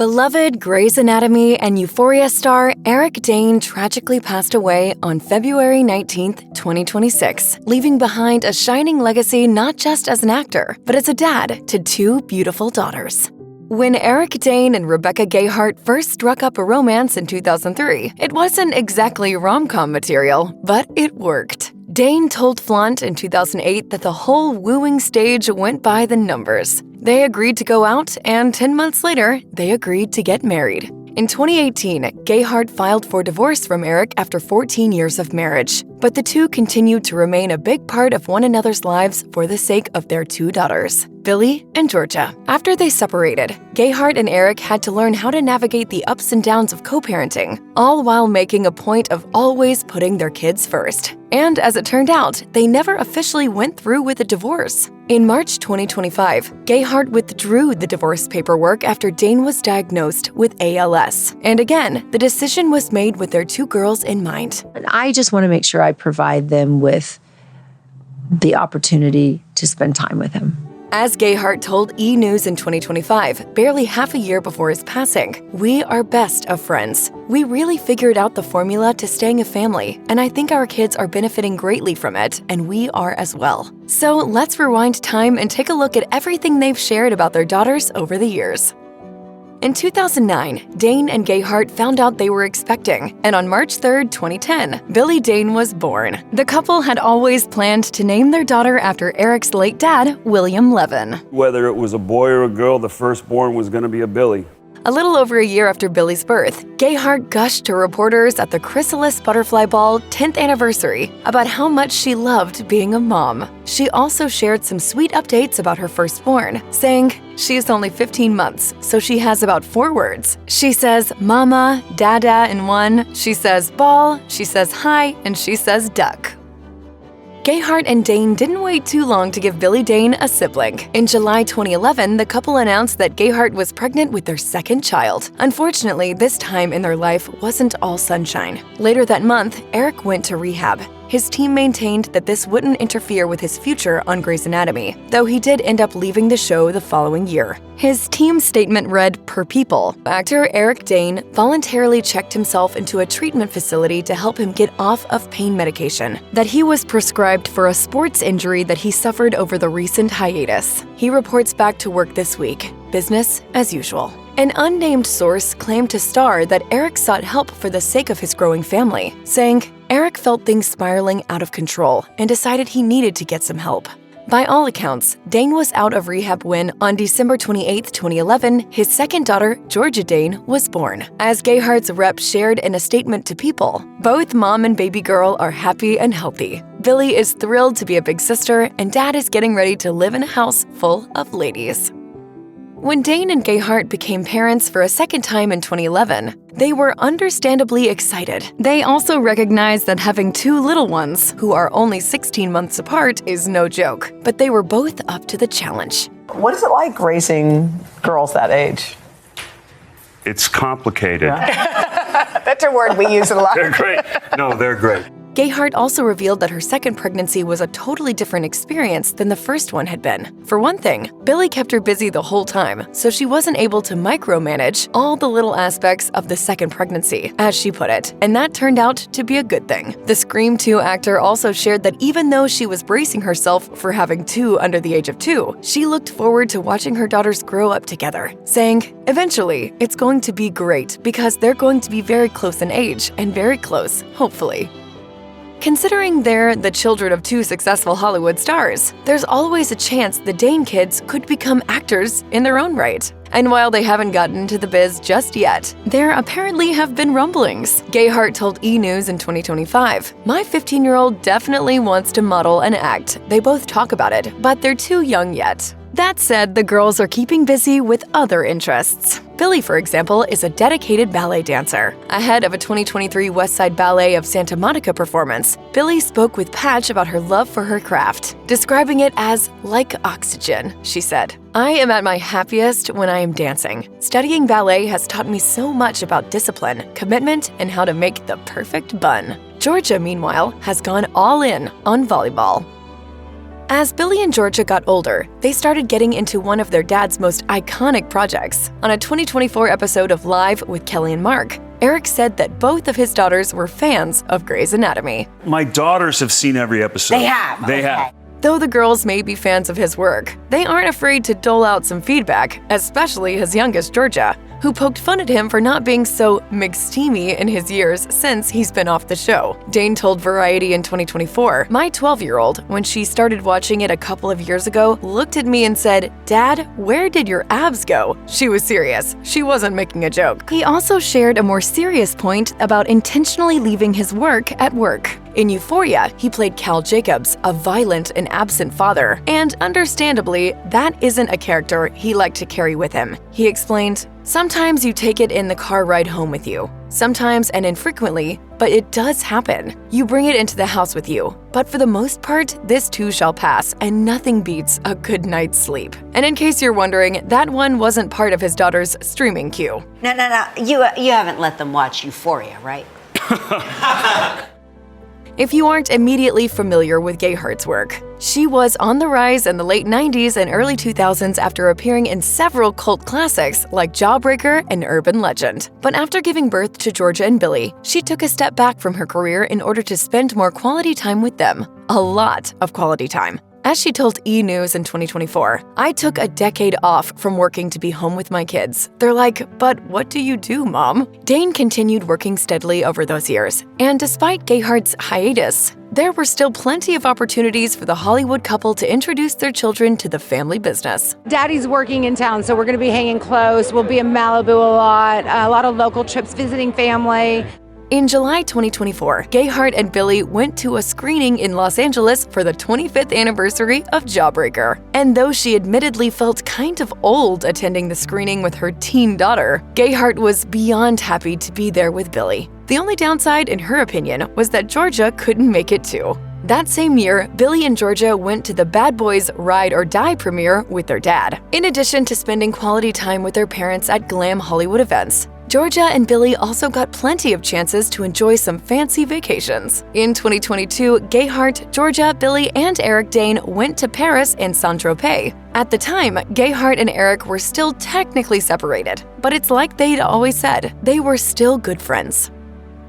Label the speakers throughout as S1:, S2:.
S1: Beloved Grey's Anatomy and Euphoria star Eric Dane tragically passed away on February 19, 2026, leaving behind a shining legacy not just as an actor, but as a dad to two beautiful daughters. When Eric Dane and Rebecca Gayheart first struck up a romance in 2003, it wasn't exactly rom-com material, but it worked. Dane told Flaunt in 2008 that the whole wooing stage went by the numbers. They agreed to go out, and 10 months later, they agreed to get married. In 2018, Gayheart filed for divorce from Eric after 14 years of marriage, but the two continued to remain a big part of one another's lives for the sake of their two daughters, Billie and Georgia. After they separated, Gayheart and Eric had to learn how to navigate the ups and downs of co-parenting, all while making a point of always putting their kids first. And as it turned out, they never officially went through with a divorce. In March 2025, Gayheart withdrew the divorce paperwork after Dane was diagnosed with ALS. And again, the decision was made with their two girls in mind.
S2: I just want to make sure I provide them with the opportunity to spend time with him.
S1: As Gayheart told E! News in 2025, barely half a year before his passing, "We are best of friends. We really figured out the formula to staying a family, and I think our kids are benefiting greatly from it, and we are as well." So let's rewind time and take a look at everything they've shared about their daughters over the years. In 2009, Dane and Gayheart found out they were expecting, and on March 3, 2010, Billie Dane was born. The couple had always planned to name their daughter after Eric's late dad, William Levin.
S3: Whether it was a boy or a girl, the firstborn was going to be a Billie.
S1: A little over a year after Billie's birth, Gayheart gushed to reporters at the Chrysalis Butterfly Ball 10th anniversary about how much she loved being a mom. She also shared some sweet updates about her firstborn, saying, "She's only 15 months, so she has about 4 words. She says mama, dada in one, she says ball, she says hi, and she says duck." Gayheart and Dane didn't wait too long to give Billie Dane a sibling. In July 2011, the couple announced that Gayheart was pregnant with their second child. Unfortunately, this time in their life wasn't all sunshine. Later that month, Eric went to rehab. His team maintained that this wouldn't interfere with his future on Grey's Anatomy, though he did end up leaving the show the following year. His team's statement read, per People, actor Eric Dane voluntarily checked himself into a treatment facility to help him get off of pain medication that he was prescribed for a sports injury that he suffered over the recent hiatus. He reports back to work this week. Business as usual. An unnamed source claimed to Star that Eric sought help for the sake of his growing family, saying, "Eric felt things spiraling out of control and decided he needed to get some help." By all accounts, Dane was out of rehab when, on December 28, 2011, his second daughter, Georgia Dane, was born. As Gayheart's rep shared in a statement to People, both mom and baby girl are happy and healthy. Billie is thrilled to be a big sister, and dad is getting ready to live in a house full of ladies. When Dane and Gayheart became parents for a second time in 2011, they were understandably excited. They also recognized that having two little ones, who are only 16 months apart, is no joke, but they were both up to the challenge.
S4: What is it like raising girls that age?
S3: It's complicated.
S4: That's a word we use a lot.
S3: They're great. No, they're great.
S1: Gayheart also revealed that her second pregnancy was a totally different experience than the first one had been. For one thing, Billie kept her busy the whole time, so she wasn't able to micromanage all the little aspects of the second pregnancy, as she put it, and that turned out to be a good thing. The Scream 2 actor also shared that even though she was bracing herself for having two under the age of 2, she looked forward to watching her daughters grow up together, saying, "Eventually, it's going to be great because they're going to be very close in age and very close, hopefully." Considering they're the children of two successful Hollywood stars, there's always a chance the Dane kids could become actors in their own right. And while they haven't gotten into the biz just yet, there apparently have been rumblings. Gayheart told E! News in 2025, "My 15-year-old definitely wants to model and act. They both talk about it, but they're too young yet." That said, the girls are keeping busy with other interests. Billie, for example, is a dedicated ballet dancer. Ahead of a 2023 West Side Ballet of Santa Monica performance, Billie spoke with Patch about her love for her craft, describing it as like oxygen. She said, "I am at my happiest when I am dancing. Studying ballet has taught me so much about discipline, commitment, and how to make the perfect bun." Georgia, meanwhile, has gone all in on volleyball. As Billie and Georgia got older, they started getting into one of their dad's most iconic projects. On a 2024 episode of Live with Kelly and Mark, Eric said that both of his daughters were fans of Grey's Anatomy.
S3: My daughters have seen every episode.
S4: They have?
S3: They
S4: Okay.
S3: have.
S1: Though the girls may be fans of his work, they aren't afraid to dole out some feedback, especially his youngest, Georgia, who poked fun at him for not being so McSteamy in his years since he's been off the show. Dane told Variety in 2024, "My 12-year-old, when she started watching it a couple of years ago, looked at me and said, 'Dad, where did your abs go?' She was serious. She wasn't making a joke." He also shared a more serious point about intentionally leaving his work at work. In Euphoria, he played Cal Jacobs, a violent and absent father, and understandably, that isn't a character he liked to carry with him. He explained, "Sometimes you take it in the car ride home with you. Sometimes and infrequently, but it does happen. You bring it into the house with you. But for the most part, this too shall pass, and nothing beats a good night's sleep." And in case you're wondering, that one wasn't part of his daughter's streaming queue.
S5: No. You haven't let them watch Euphoria, right?
S1: If you aren't immediately familiar with Gayhart's work, she was on the rise in the late 90s and early 2000s after appearing in several cult classics like Jawbreaker and Urban Legend. But after giving birth to Georgia and Billie, she took a step back from her career in order to spend more quality time with them. A lot of quality time. As she told E! News in 2024, "I took a decade off from working to be home with my kids. They're like, 'But what do you do, Mom?'" Dane continued working steadily over those years, and despite Gayhart's hiatus, there were still plenty of opportunities for the Hollywood couple to introduce their children to the family business.
S6: Daddy's working in town, so we're going to be hanging close. We'll be in Malibu a lot of local trips, visiting family.
S1: In July 2024, Gayhart and Billie went to a screening in Los Angeles for the 25th anniversary of Jawbreaker. And though she admittedly felt kind of old attending the screening with her teen daughter, Gayhart was beyond happy to be there with Billie. The only downside, in her opinion, was that Georgia couldn't make it too. That same year, Billie and Georgia went to the Bad Boys Ride or Die premiere with their dad, in addition to spending quality time with their parents at glam Hollywood events. Georgia and Billie also got plenty of chances to enjoy some fancy vacations. In 2022, Gayhart, Georgia, Billie, and Eric Dane went to Paris and Saint-Tropez. At the time, Gayhart and Eric were still technically separated, but it's like they'd always said, they were still good friends.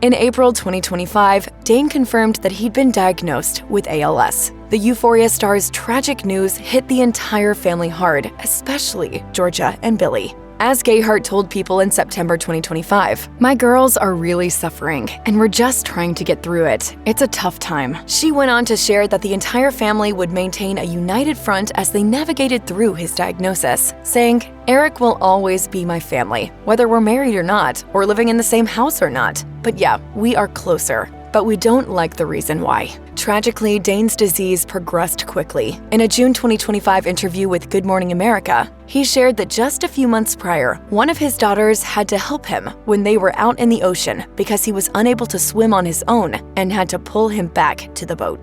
S1: In April 2025, Dane confirmed that he'd been diagnosed with ALS. The Euphoria star's tragic news hit the entire family hard, especially Georgia and Billie. As Gayhart told people in September 2025, "My girls are really suffering, and we're just trying to get through it. It's a tough time." She went on to share that the entire family would maintain a united front as they navigated through his diagnosis, saying, "Eric will always be my family, whether we're married or not, or living in the same house or not. But yeah, we are closer. But we don't like the reason why." Tragically, Dane's disease progressed quickly. In a June 2025 interview with Good Morning America, he shared that just a few months prior, one of his daughters had to help him when they were out in the ocean because he was unable to swim on his own and had to pull him back to the boat.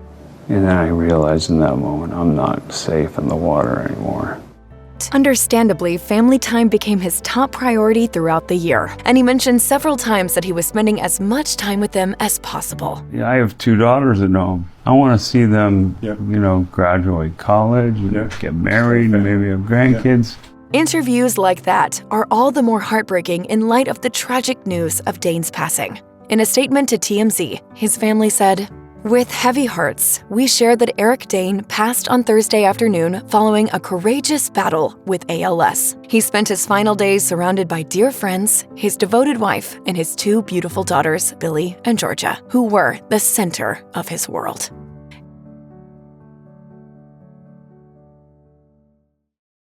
S7: And then I realized in that moment, I'm not safe in the water anymore.
S1: Understandably, family time became his top priority throughout the year, and he mentioned several times that he was spending as much time with them as possible.
S7: Yeah, I have 2 daughters at home. I want to see them, graduate college, get married, maybe have grandkids.
S1: Interviews like that are all the more heartbreaking in light of the tragic news of Dane's passing. In a statement to TMZ, his family said, "With heavy hearts, we share that Eric Dane passed on Thursday afternoon following a courageous battle with ALS. He spent his final days surrounded by dear friends, his devoted wife, and his 2 beautiful daughters, Billie and Georgia, who were the center of his world."